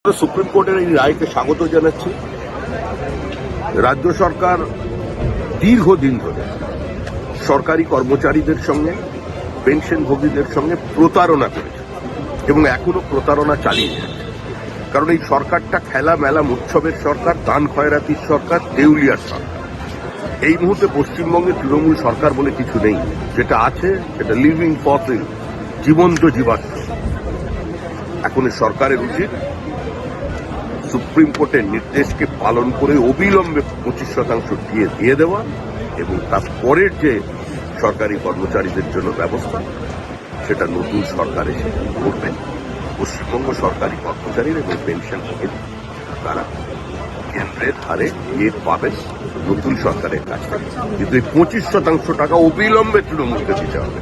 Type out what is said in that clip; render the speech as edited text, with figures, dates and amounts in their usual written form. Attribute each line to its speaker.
Speaker 1: Supreme কোর্টের এই রায়কে স্বাগত জানাচ্ছি। রাজ্য সরকার দীর্ঘদিন ধরে সরকারি কর্মচারীদের সঙ্গে, পেনশনভোগীদের সঙ্গে প্রতারণা করেছে এবং এখনো প্রতারণা চালিয়ে যাচ্ছে। কারণ এই সরকারটা খেলা মেলা উৎসবের সরকার, দান খয়রাতির সরকার, দেউলিয়ার সরকার। এই মুহূর্তে পশ্চিমবঙ্গে তৃণমূল সরকার বলে কিছু নেই। যেটা আছে সেটা লিভিং ফসিল, জীবন্ত জীবাশ্ম। এখন এই সরকারের উচিত সুপ্রিম কোর্টের নির্দেশকে পালন করে অবিলম্বে 25% দিয়ে দেওয়া এবং তারপরের যে সরকারি কর্মচারীদের জন্য ব্যবস্থা সেটা নতুন সরকার এসে করবেন। পশ্চিমবঙ্গ সরকারি কর্মচারীর এবং পেনশনভোগীরা তারা কেন্দ্রের হারে ইয়ে পাবেন নতুন সরকারের কাছ থেকে, কিন্তু এই 25% টাকা অবিলম্বে তৃণমূলকে দিতে হবে।